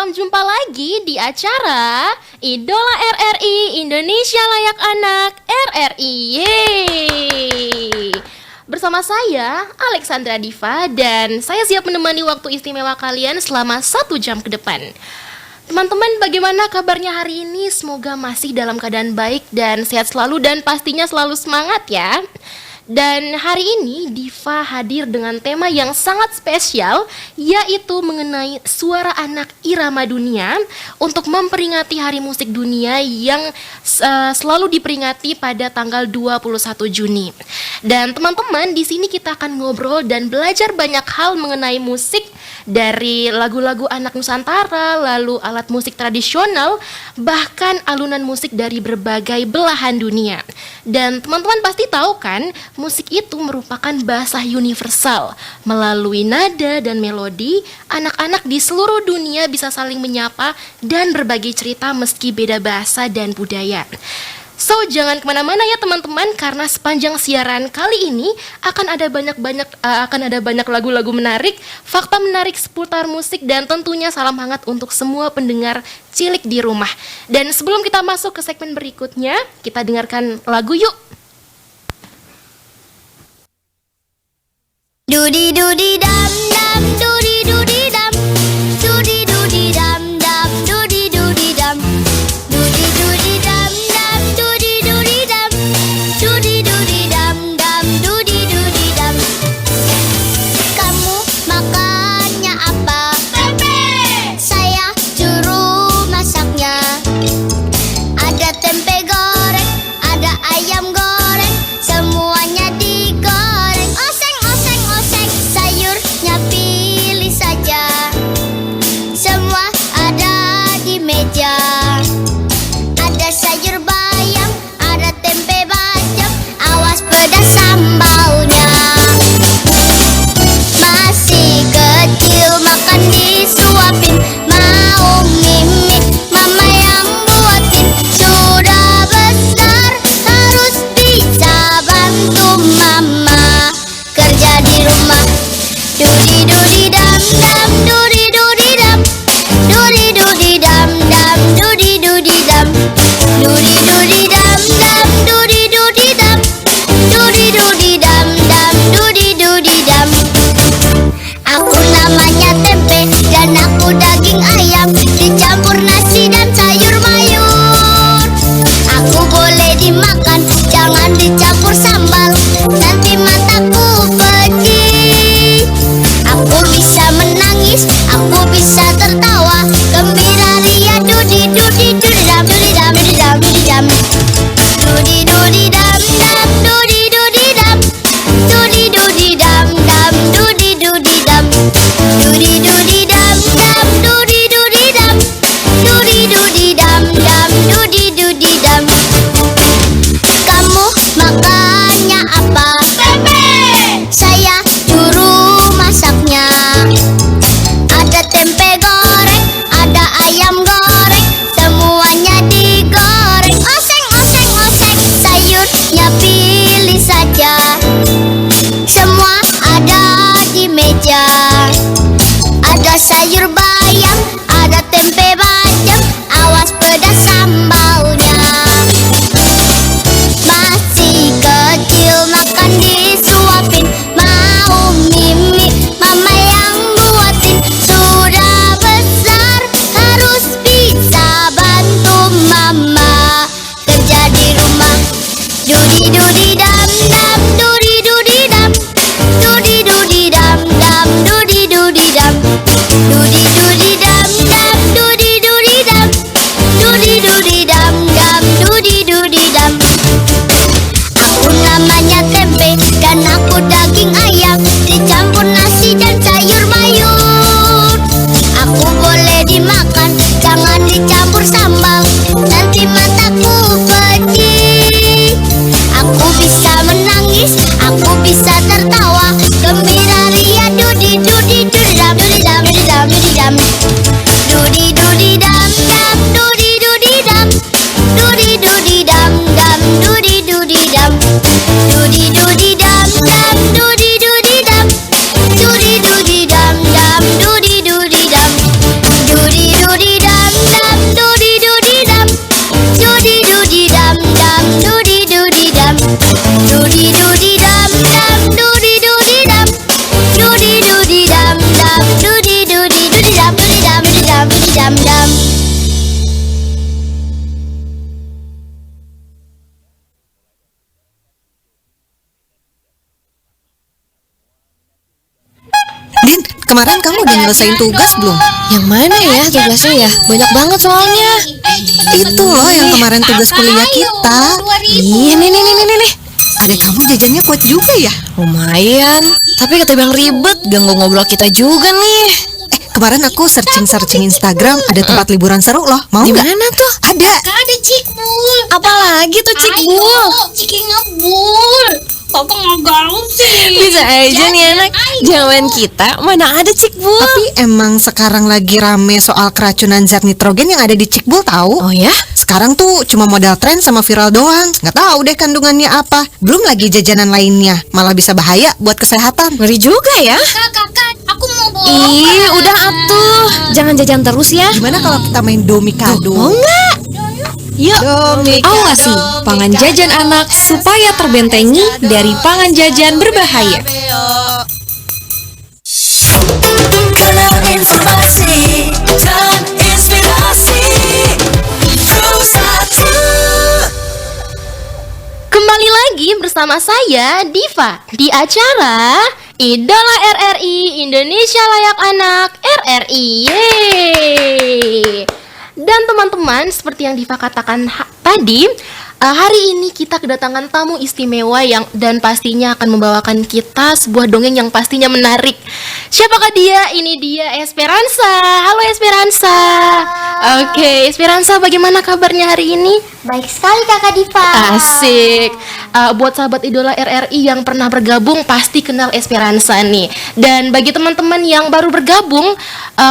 jumpa lagi di acara Idola RRI Indonesia Layak Anak RRI. Yeay! Bersama saya, Alexandra Diva, dan saya siap menemani waktu istimewa kalian selama 1 jam ke depan. Teman-teman, bagaimana kabarnya hari ini? Semoga masih dalam keadaan baik dan sehat selalu dan pastinya selalu semangat ya. Dan hari ini Diva hadir dengan tema yang sangat spesial, yaitu mengenai suara anak irama dunia untuk memperingati Hari Musik Dunia yang selalu diperingati pada tanggal 21 Juni. Dan teman-teman, di sini kita akan ngobrol dan belajar banyak hal mengenai musik, dari lagu-lagu anak Nusantara, lalu alat musik tradisional, bahkan alunan musik dari berbagai belahan dunia. Dan teman-teman pasti tahu kan, musik itu merupakan bahasa universal. Melalui nada dan melodi, anak-anak di seluruh dunia bisa saling menyapa dan berbagi cerita meski beda bahasa dan budaya. So, jangan kemana-mana ya teman-teman, karena sepanjang siaran kali ini akan ada banyak lagu-lagu menarik, fakta menarik seputar musik, dan tentunya salam hangat untuk semua pendengar cilik di rumah. Dan sebelum kita masuk ke segmen berikutnya, kita dengarkan lagu yuk. Dudi dudi dam dam, dudi dudi dam, dudi dudi dam dam, dudi dudi dam, dudi dudi dam dam, dudi dudi dam, dudi dudi dam dam, dudi dudi dam. Kamu makannya apa? Tempe. Saya juru masaknya. Ada tempe goreng, ada ayam goreng, semuanya digoreng. Oseng oseng oseng, sayurnya pilih kemarin kamu udah nyelesain tugas belum? Yang mana ya tugasnya ya? Banyak banget soalnya. Itu loh yang kemarin tugas kuliah kita. Iya, nih. Adek kamu jajannya kuat juga ya? Lumayan. Tapi ketimbang ribet, ganggu ngobrol kita juga nih. Kemarin aku searching Instagram, ada tempat liburan seru loh. Mau Di nggak? mana tuh? Ada. Ada Cikbul. Apalagi tuh Cikbul? Ayo, Ciki ngebul. Papa nggak gaul sih. Bisa aja nih anak. Zaman kita mana ada Cikbul? Tapi emang sekarang lagi rame soal keracunan zat nitrogen yang ada di Cikbul tahu? Oh ya? Sekarang tuh cuma modal tren sama viral doang. Nggak tahu deh kandungannya apa. Belum lagi jajanan lainnya. Malah bisa bahaya buat kesehatan. Ngeri juga ya. Kakak, aku mau bawa. Ih, udah atuh. Jangan jajan terus ya. Gimana kalau kita main domikado? Mau nggak? Yuk, Domikado, awasi pangan jajan anak supaya terbentengi dari pangan jajan berbahaya. Kanal informasi dan inspirasi Pro1. Kembali lagi bersama saya Diva di acara Idola RRI Indonesia Layak Anak RRI. Yeay. Dan teman-teman, seperti yang Diva katakan tadi, hari ini kita kedatangan tamu istimewa yang dan pastinya akan membawakan kita sebuah dongeng yang pastinya menarik. Siapakah dia? Ini dia Esperanza. Halo Esperanza. Oke, Esperanza, bagaimana kabarnya hari ini? Baik sekali Kakak Diva. Asik. Buat sahabat idola RRI yang pernah bergabung pasti kenal Esperanza nih. Dan bagi teman-teman yang baru bergabung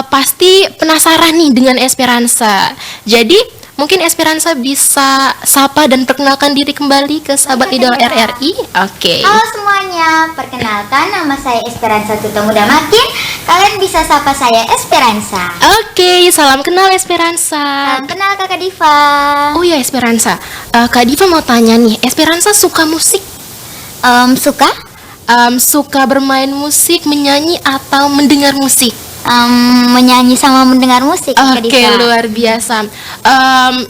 pasti penasaran nih dengan Esperanza. Jadi mungkin Esperanza bisa sapa dan perkenalkan diri kembali ke sahabat idola RRI. Oke. Halo semuanya, perkenalkan nama saya Esperanza Tuto Muda Makin. Kalian bisa sapa saya Esperanza. Oke, salam kenal Esperanza. Salam kenal Kakak Diva. Oh ya Esperanza, Kak Diva mau tanya nih, Esperanza suka musik? Suka? Suka bermain musik, menyanyi atau mendengar musik? Menyanyi sama mendengar musik Kakak Oke, Diva. luar biasa.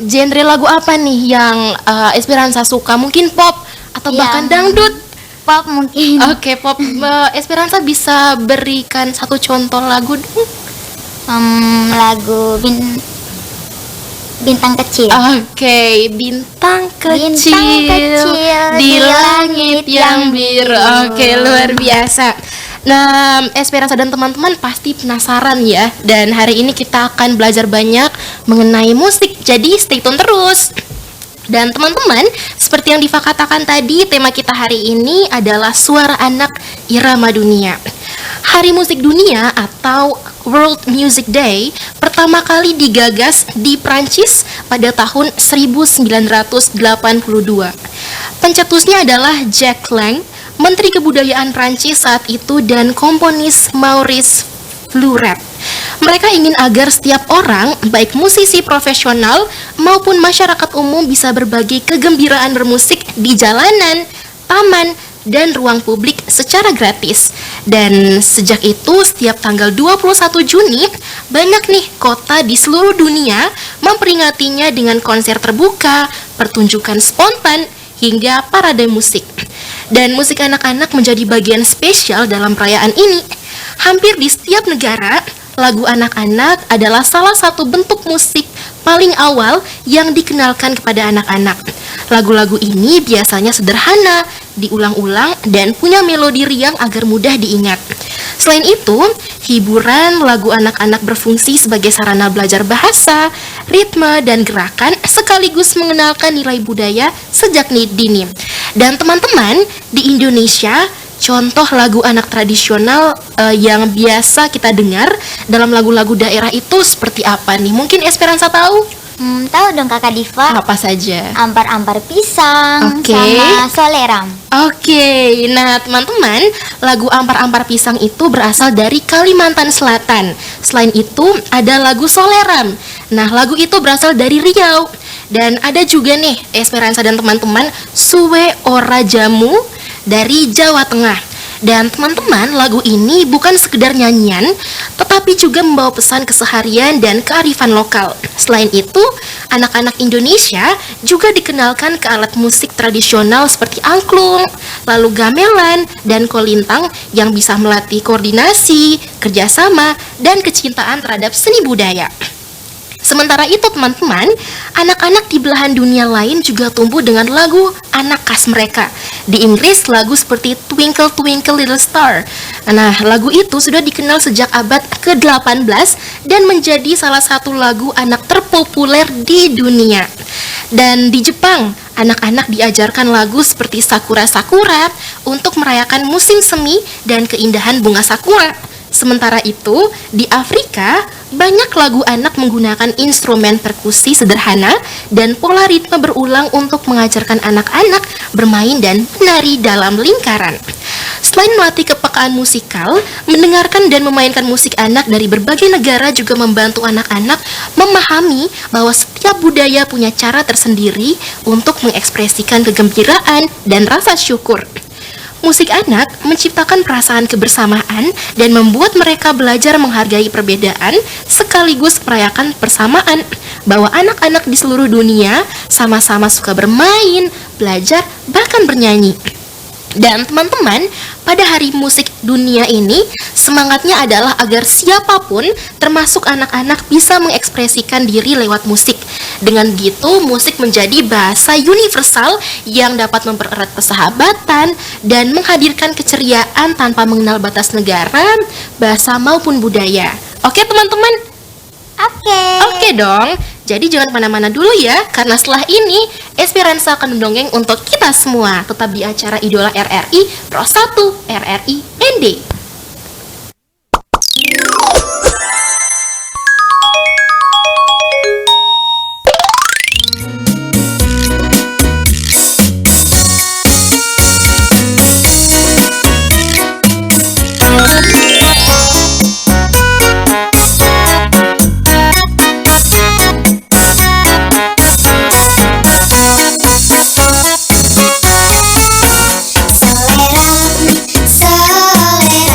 Genre lagu apa nih yang Esperanza suka? Mungkin pop atau bahkan Yang dangdut? Pop mungkin. Oke, pop. Esperanza bisa berikan satu contoh lagu dong? Lagu Bintang Kecil. Oke, bintang kecil, kecil di langit yang biru. Oke, luar biasa. Nah, Esperanza dan teman-teman pasti penasaran ya. Dan hari ini kita akan belajar banyak mengenai musik. Jadi stay tune terus. Dan teman-teman, seperti yang Diva katakan tadi, tema kita hari ini adalah Suara Anak Irama Dunia. Hari Musik Dunia atau World Music Day pertama kali digagas di Prancis pada tahun 1982. Pencetusnya adalah Jacques Lang, Menteri Kebudayaan Prancis saat itu, dan komponis Maurice Fluret. Mereka ingin agar setiap orang, baik musisi profesional maupun masyarakat umum, bisa berbagi kegembiraan bermusik di jalanan, taman, dan ruang publik secara gratis. Dan sejak itu, setiap tanggal 21 Juni, banyak nih kota di seluruh dunia memperingatinya dengan konser terbuka, pertunjukan spontan, hingga parade musik. Dan musik anak-anak menjadi bagian spesial dalam perayaan ini. Hampir di setiap negara, lagu anak-anak adalah salah satu bentuk musik paling awal yang dikenalkan kepada anak-anak. Lagu-lagu ini biasanya sederhana, diulang-ulang, dan punya melodi riang agar mudah diingat. Selain itu, hiburan lagu anak-anak berfungsi sebagai sarana belajar bahasa, ritme, dan gerakan, sekaligus mengenalkan nilai budaya sejak dini. Dan teman-teman, di Indonesia, contoh lagu anak tradisional yang biasa kita dengar dalam lagu-lagu daerah itu seperti apa nih? Mungkin Esperanza tahu? Tahu dong Kakak Diva. Apa saja? Ampar-ampar pisang Oke. sama soleram. Oke, nah teman-teman, lagu Ampar-Ampar Pisang itu berasal dari Kalimantan Selatan. Selain itu, ada lagu Soleram. Nah, lagu itu berasal dari Riau. Dan ada juga nih, Esperanza dan teman-teman, Suwe Ora Jamu dari Jawa Tengah. Dan teman-teman, lagu ini bukan sekedar nyanyian, tetapi juga membawa pesan keseharian dan kearifan lokal. Selain itu, anak-anak Indonesia juga dikenalkan ke alat musik tradisional seperti angklung, lalu gamelan, dan kolintang yang bisa melatih koordinasi, kerjasama, dan kecintaan terhadap seni budaya. Sementara itu teman-teman, anak-anak di belahan dunia lain juga tumbuh dengan lagu anak khas mereka. Di Inggris, lagu seperti Twinkle Twinkle Little Star. Nah, lagu itu sudah dikenal sejak abad ke-18 dan menjadi salah satu lagu anak terpopuler di dunia. Dan di Jepang, anak-anak diajarkan lagu seperti Sakura Sakura untuk merayakan musim semi dan keindahan bunga sakura. Sementara itu, di Afrika, banyak lagu anak menggunakan instrumen perkusi sederhana dan pola ritme berulang untuk mengajarkan anak-anak bermain dan menari dalam lingkaran. Selain melatih kepekaan musikal, mendengarkan dan memainkan musik anak dari berbagai negara juga membantu anak-anak memahami bahwa setiap budaya punya cara tersendiri untuk mengekspresikan kegembiraan dan rasa syukur. Musik anak menciptakan perasaan kebersamaan dan membuat mereka belajar menghargai perbedaan sekaligus merayakan persamaan, bahwa anak-anak di seluruh dunia sama-sama suka bermain, belajar, bahkan bernyanyi. Dan teman-teman, pada hari musik dunia ini, semangatnya adalah agar siapapun, termasuk anak-anak, bisa mengekspresikan diri lewat musik. Dengan begitu, musik menjadi bahasa universal yang dapat mempererat persahabatan dan menghadirkan keceriaan tanpa mengenal batas negara, bahasa maupun budaya. Oke teman-teman? Oke dong. Jadi jangan kemana-mana dulu ya, karena setelah ini Esperanza akan mendongeng untuk kita semua. Tetap di acara Idola RRI Pro 1 RRI ND. Selera, selera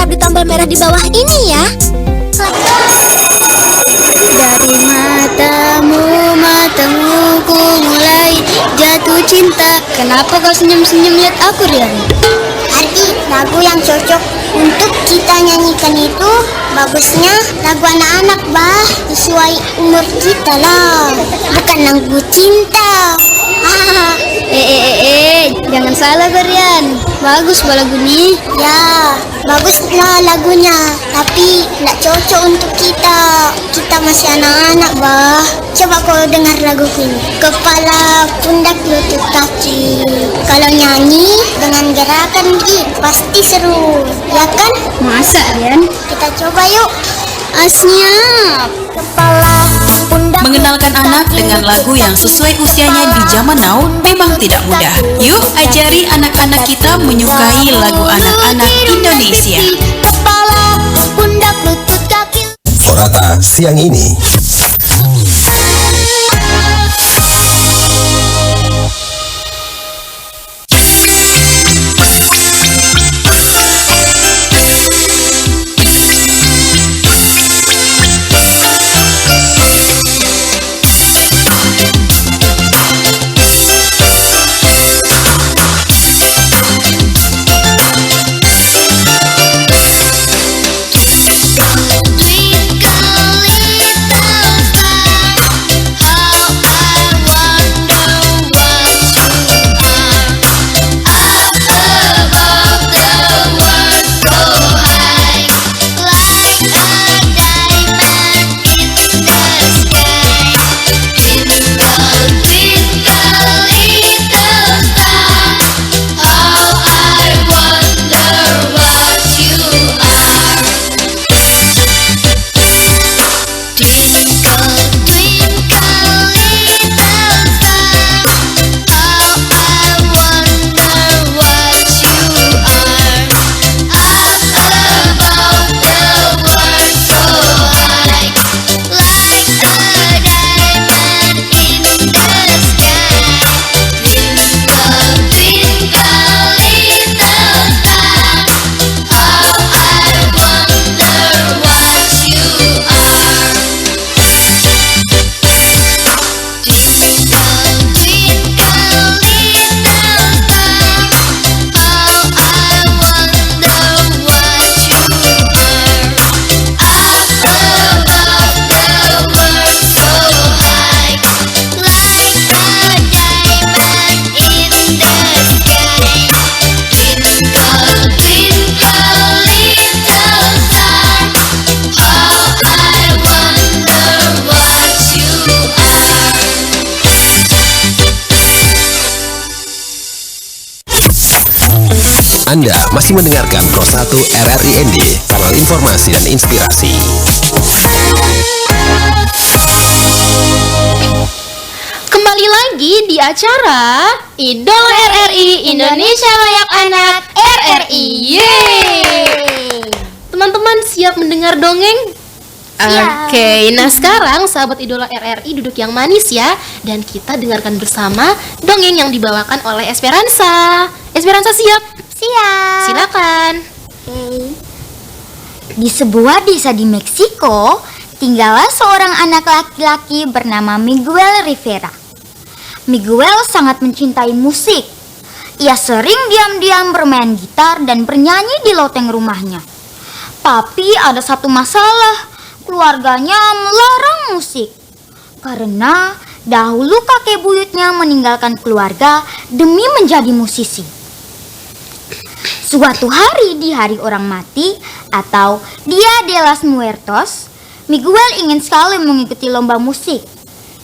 tetap ditambal merah di bawah ini ya. Dari matamu ku mulai jatuh cinta. Kenapa kau senyum-senyum lihat aku, Rian? Arti lagu yang cocok untuk kita nyanyikan itu bagusnya lagu anak-anak, Bah. Sesuai umur kita lah. Bukan lagu cinta. Jangan salah, Rian. Bagus lagu ini. Ya, baguslah lagunya. Tapi tidak cocok untuk kita. Kita masih anak-anak, Bah. Coba kau dengar lagu ini. Kepala, pundak, lutut, kaki. Kalau nyanyi dengan gerakan pasti seru, ya kan? Masa, Rian? Kita coba yuk. Siap. Kepala, pundak. Mengenalkan anak dengan lagu yang sesuai usianya di zaman now memang tidak mudah. Yuk ajari anak-anak kita menyukai lagu anak-anak Indonesia. Kepala, pundak, lutut, kaki. Korata siang ini. Anda masih mendengarkan Pro 1 RRI ND, kanal informasi dan inspirasi. Kembali lagi di acara Idola RRI Indonesia Layak Anak RRI. Yeay! Teman-teman siap mendengar dongeng? Oke, nah sekarang sahabat Idola RRI duduk yang manis ya. Dan kita dengarkan bersama dongeng yang dibawakan oleh Esperanza. Esperanza siap? Siap. Silakan. Di sebuah desa di Meksiko, tinggallah seorang anak laki-laki bernama Miguel Rivera. Miguel sangat mencintai musik. Ia sering diam-diam bermain gitar dan bernyanyi di loteng rumahnya. Tapi ada satu masalah, keluarganya melarang musik. Karena dahulu kakek buyutnya meninggalkan keluarga demi menjadi musisi. Suatu hari di hari orang mati atau Dia de los Muertos, Miguel ingin sekali mengikuti lomba musik.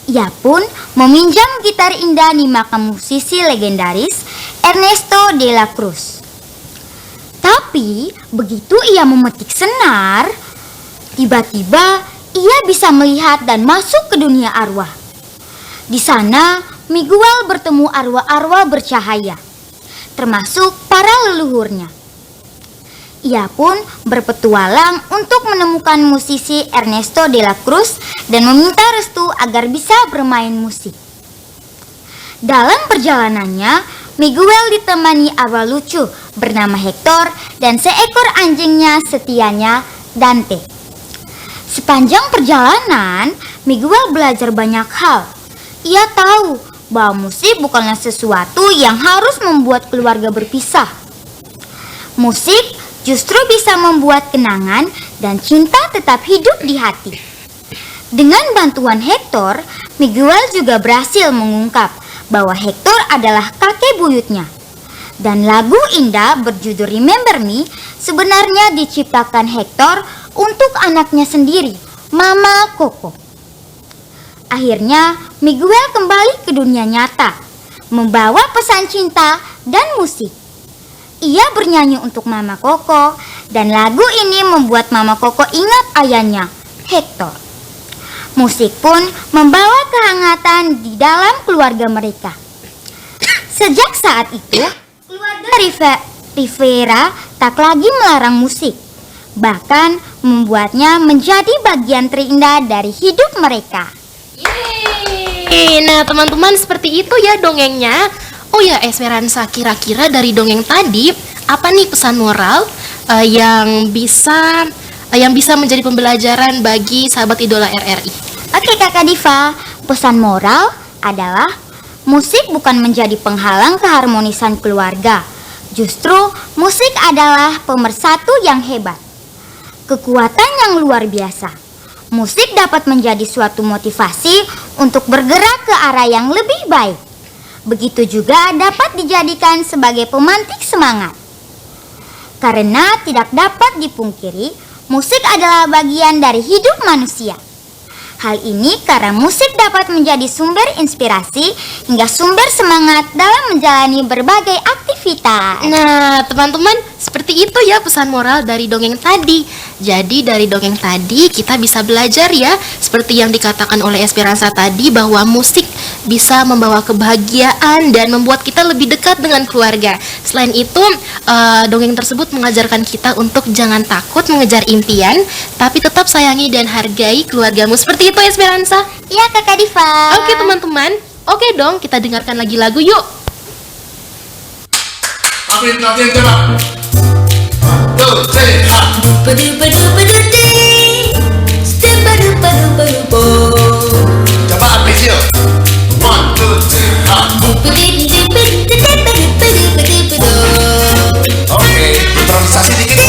Ia pun meminjam gitar indah di makam musisi legendaris Ernesto de la Cruz. Tapi begitu ia memetik senar, tiba-tiba ia bisa melihat dan masuk ke dunia arwah. Di sana Miguel bertemu arwah-arwah bercahaya, termasuk para leluhurnya. Ia pun berpetualang untuk menemukan musisi Ernesto de la Cruz dan meminta restu agar bisa bermain musik. Dalam perjalanannya, Miguel ditemani arwah lucu bernama Hector dan seekor anjingnya setianya Dante. Sepanjang perjalanan, Miguel belajar banyak hal. Ia tahu bahwa musik bukanlah sesuatu yang harus membuat keluarga berpisah. Musik justru bisa membuat kenangan dan cinta tetap hidup di hati. Dengan bantuan Hector, Miguel juga berhasil mengungkap bahwa Hector adalah kakek buyutnya. Dan lagu indah berjudul Remember Me sebenarnya diciptakan Hector untuk anaknya sendiri, Mama Coco. Akhirnya, Miguel kembali ke dunia nyata, membawa pesan cinta dan musik. Ia bernyanyi untuk Mama Coco, dan lagu ini membuat Mama Coco ingat ayahnya, Hector. Musik pun membawa kehangatan di dalam keluarga mereka. Sejak saat itu, keluarga Rivera tak lagi melarang musik, bahkan membuatnya menjadi bagian terindah dari hidup mereka. Yeay. Nah teman-teman, seperti itu ya dongengnya. Oh ya Esperanza, kira-kira dari dongeng tadi apa nih pesan moral yang bisa menjadi pembelajaran bagi sahabat idola RRI? Oke Kakak Diva, pesan moral adalah musik bukan menjadi penghalang keharmonisan keluarga. Justru musik adalah pemersatu yang hebat, kekuatan yang luar biasa. Musik dapat menjadi suatu motivasi untuk bergerak ke arah yang lebih baik. Begitu juga dapat dijadikan sebagai pemantik semangat. Karena tidak dapat dipungkiri, musik adalah bagian dari hidup manusia. Hal ini karena musik dapat menjadi sumber inspirasi hingga sumber semangat dalam menjalani berbagai aktivitas. Nah teman-teman, seperti itu ya pesan moral dari dongeng tadi. Jadi dari dongeng tadi kita bisa belajar ya, seperti yang dikatakan oleh Esperanza tadi, bahwa musik bisa membawa kebahagiaan dan membuat kita lebih dekat dengan keluarga. Selain itu, dongeng tersebut mengajarkan kita untuk jangan takut mengejar impian, tapi tetap sayangi dan hargai keluargamu. Seperti itu Esperanza. Iya Kakak Diva. Oke teman-teman, oke dong kita dengarkan lagi lagu yuk. Latihan coba. 1, 2, 3, coba Aprizio. 1, 2, 3, Oke, improvisasi dikit.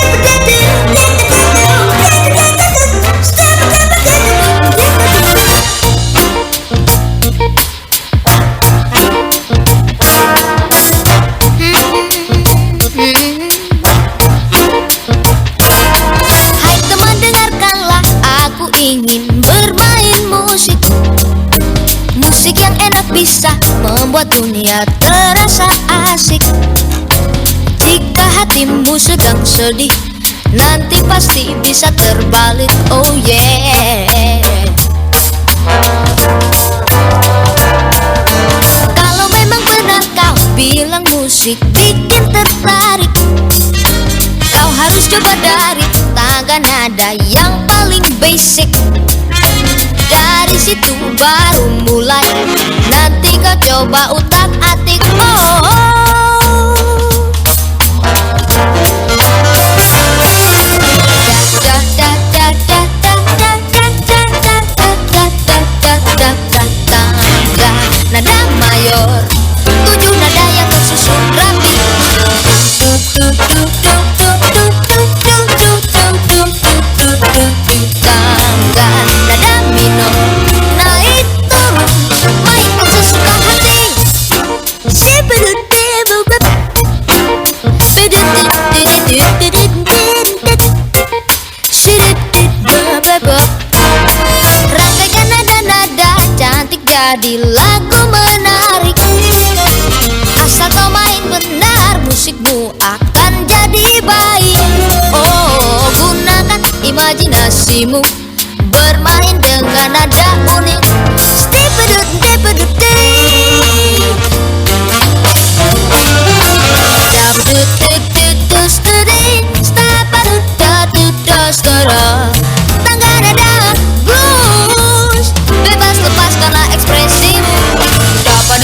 Hai teman, dengarkanlah, aku ingin bermain musik. Musik yang enak bisa membuat dunia terasa asik. Jika hatimu sedang sedih, nanti pasti bisa terbalik. Oh yeah. Kalau memang benar kau bilang musik bikin tertarik, kau harus coba dari tangga nada yang paling basic. Dari situ baru mulai, nanti kau coba utak-atik. Nada mayor, 7 nada yang tersusun rapi. Tangga nada minor, naik turun, main sesuka hati. Rangkaian nada-nada cantik jadi lagu menarik. Asal kau main benar, musikmu akan jadi baik. Oh, gunakan imajinasimu, bermain dengan nada unik. Tangga nada blues, bebas lepaskanlah ekspresimu. Dapat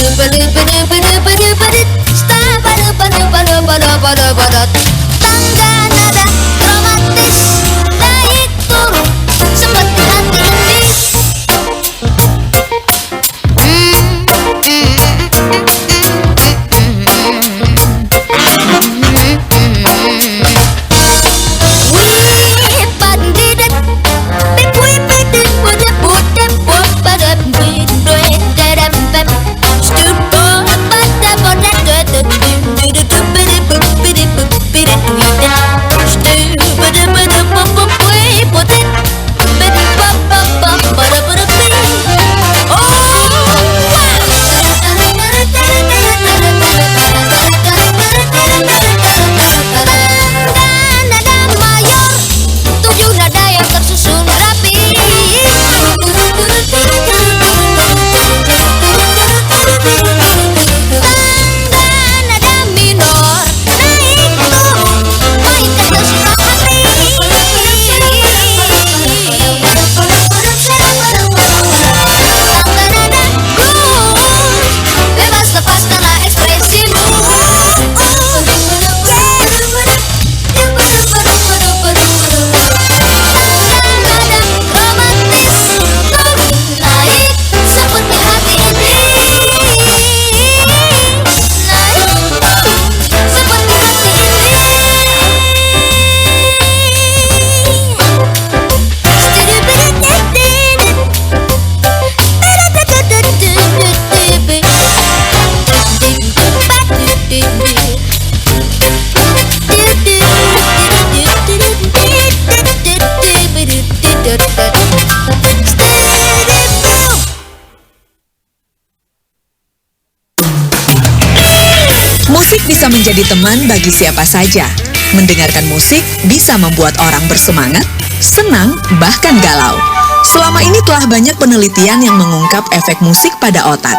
bisa menjadi teman bagi siapa saja. Mendengarkan musik bisa membuat orang bersemangat, senang, bahkan galau. Selama ini telah banyak penelitian yang mengungkap efek musik pada otak.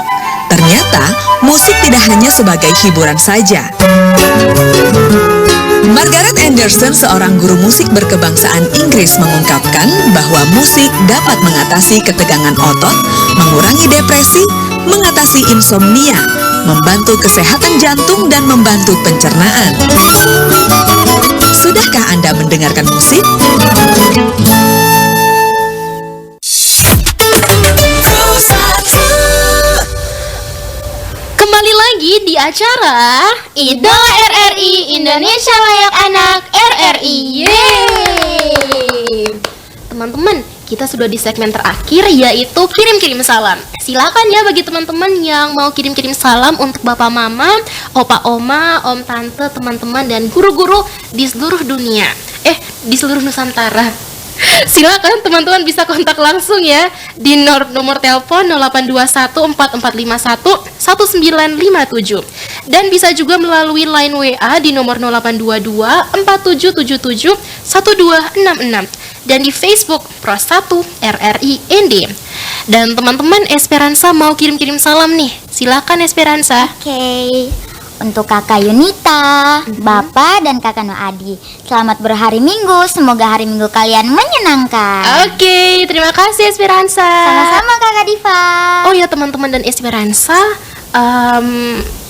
Ternyata, musik tidak hanya sebagai hiburan saja. Margaret Anderson, seorang guru musik berkebangsaan Inggris, mengungkapkan bahwa musik dapat mengatasi ketegangan otot, mengurangi depresi, mengatasi insomnia, membantu kesehatan jantung, dan membantu pencernaan. Sudahkah Anda mendengarkan musik? Kembali lagi di acara Idola RRI Indonesia Layak Anak RRI. Yeay! Teman-teman, kita sudah di segmen terakhir, yaitu kirim-kirim salam. Silakan ya bagi teman-teman yang mau kirim-kirim salam untuk bapak mama, opa oma, om tante, teman-teman, dan guru-guru di seluruh dunia. Di seluruh Nusantara. Silakan teman-teman bisa kontak langsung ya di nomor telepon 082144511957, dan bisa juga melalui line WA di nomor 082247771266, dan di Facebook Pro1 RRI ND. Dan teman-teman Esperanza mau kirim-kirim salam nih. Silakan Esperanza. Oke. Untuk kakak Yunita, bapak dan kakak Noadi, selamat berhari Minggu. Semoga hari Minggu kalian menyenangkan. Oke, terima kasih Esperanza. Sama-sama kakak Diva. Oh ya teman-teman dan Esperanza,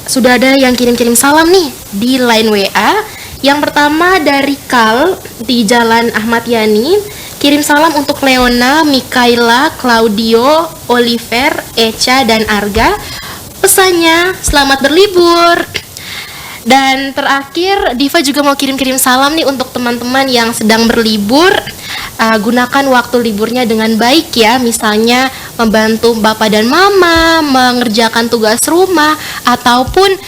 sudah ada yang kirim-kirim salam nih di line WA. Yang pertama dari Kal di Jalan Ahmad Yani. Kirim salam untuk Leona, Mikaela, Claudio, Oliver, Echa, dan Arga. Pesannya selamat berlibur. Dan terakhir Diva juga mau kirim-kirim salam nih untuk teman-teman yang sedang berlibur. Gunakan waktu liburnya dengan baik ya. Misalnya membantu bapak dan mama mengerjakan tugas rumah, ataupun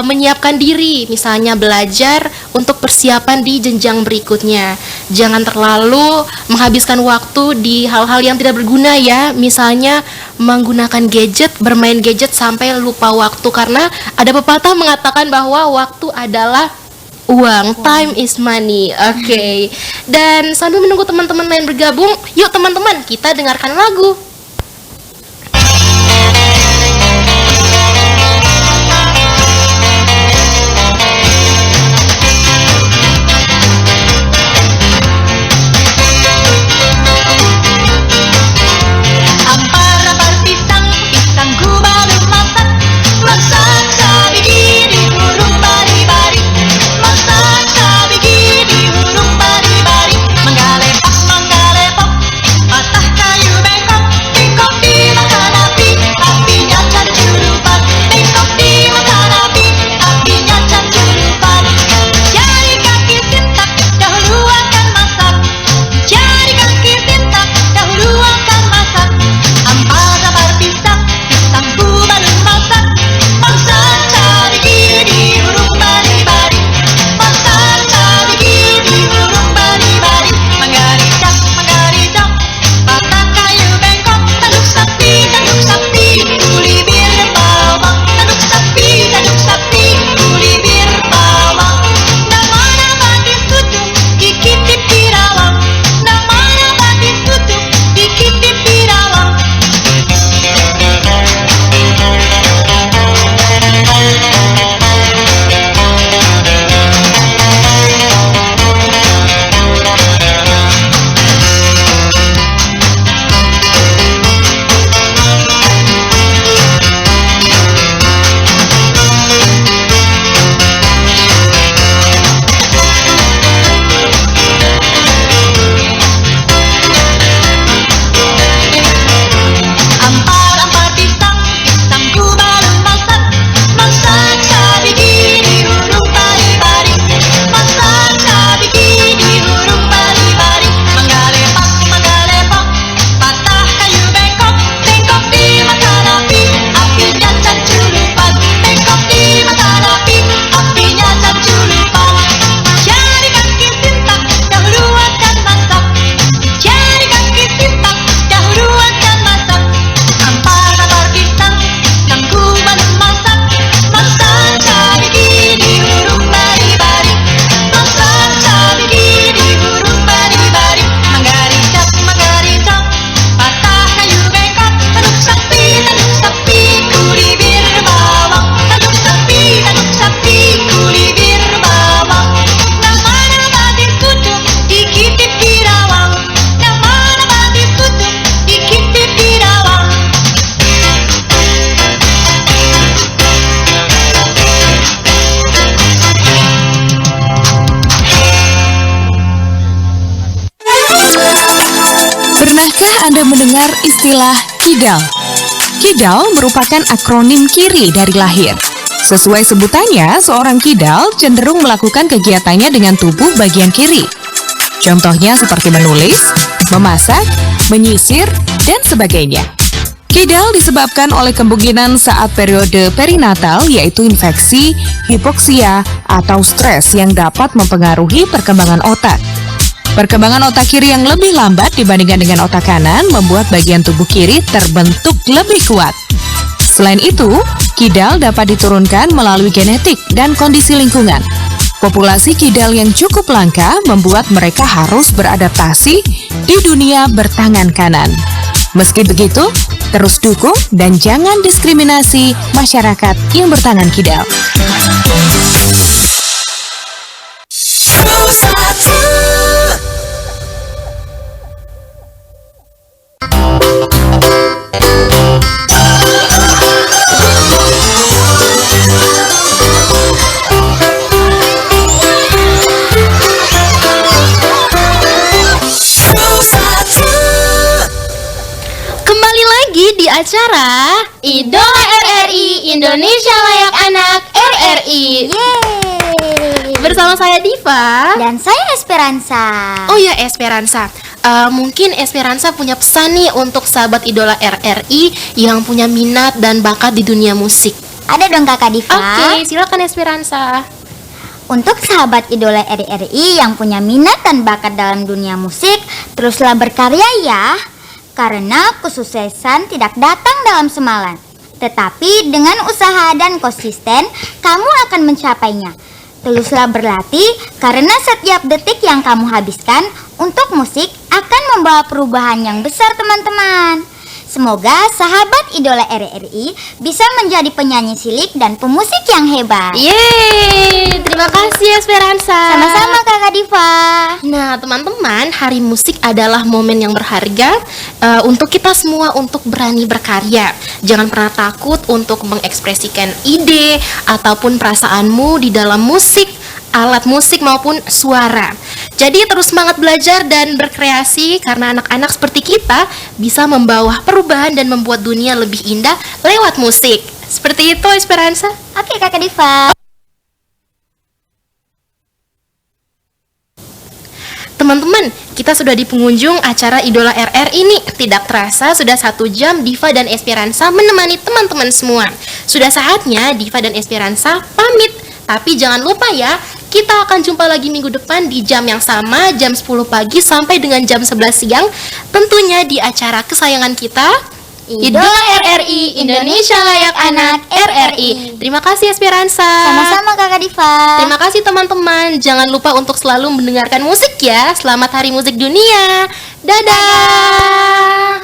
menyiapkan diri, misalnya belajar untuk persiapan di jenjang berikutnya. Jangan terlalu menghabiskan waktu di hal-hal yang tidak berguna ya. Misalnya menggunakan gadget, bermain gadget sampai lupa waktu, karena ada pepatah mengatakan bahwa waktu adalah uang, time is money. Oke. Dan sambil menunggu teman-teman lain bergabung, yuk teman-teman kita dengarkan lagu. Menggalepok, patah kayu bengkok. Pernahkah Anda mendengar istilah KIDAL? KIDAL merupakan akronim KIRI dari lahir. Sesuai sebutannya, seorang KIDAL cenderung melakukan kegiatannya dengan tubuh bagian kiri. Contohnya seperti menulis, memasak, menyisir, dan sebagainya. KIDAL disebabkan oleh kemungkinan saat periode perinatal, yaitu infeksi, hipoksia, atau stres yang dapat mempengaruhi perkembangan otak. Perkembangan otak kiri yang lebih lambat dibandingkan dengan otak kanan membuat bagian tubuh kiri terbentuk lebih kuat. Selain itu, KIDAL dapat diturunkan melalui genetik dan kondisi lingkungan. Populasi KIDAL yang cukup langka membuat mereka harus beradaptasi di dunia bertangan kanan. Meski begitu, terus dukung dan jangan diskriminasi masyarakat yang bertangan KIDAL. Kembali lagi di acara Idola RRI Indonesia Layak Anak RRI. Yeay. Bersama saya Diva. Dan saya Esperanza. Oh ya Esperanza, mungkin Esperanza punya pesan nih untuk sahabat idola RRI yang punya minat dan bakat di dunia musik. Ada dong Kakak Diva. Oke, silakan Esperanza. Untuk sahabat idola RRI yang punya minat dan bakat dalam dunia musik, teruslah berkarya ya. Karena kesuksesan tidak datang dalam semalam. Tetapi dengan usaha dan konsisten, kamu akan mencapainya. Teruslah berlatih karena setiap detik yang kamu habiskan untuk musik akan membawa perubahan yang besar teman-teman. Semoga sahabat idola RRI bisa menjadi penyanyi cilik dan pemusik yang hebat. Yeay, terima kasih Esperanza. Sama-sama Kakak Diva. Nah teman-teman, Hari Musik adalah momen yang berharga untuk kita semua untuk berani berkarya. Jangan pernah takut untuk mengekspresikan ide ataupun perasaanmu di dalam musik, alat musik maupun suara. Jadi terus semangat belajar dan berkreasi karena anak-anak seperti kita bisa membawa perubahan dan membuat dunia lebih indah lewat musik. Seperti itu Esperanza. Oke Kakak Diva. Teman-teman, kita sudah di penghujung acara Idola RR ini. Tidak terasa sudah 1 jam Diva dan Esperanza menemani teman-teman semua. Sudah saatnya Diva dan Esperanza pamit. Tapi jangan lupa ya, kita akan jumpa lagi minggu depan di jam yang sama, jam 10 pagi sampai dengan jam 11 siang. Tentunya di acara kesayangan kita, Idola RRI Indonesia Layak Anak RRI. Terima kasih Esperanza. Sama-sama Kakak Diva. Terima kasih teman-teman. Jangan lupa untuk selalu mendengarkan musik ya. Selamat Hari Musik Dunia. Dadah.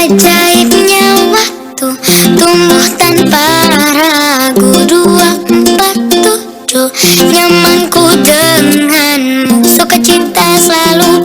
Ajaibnya waktu tumbuh tanpa ragu 247 nyamanku denganmu sukacita selalu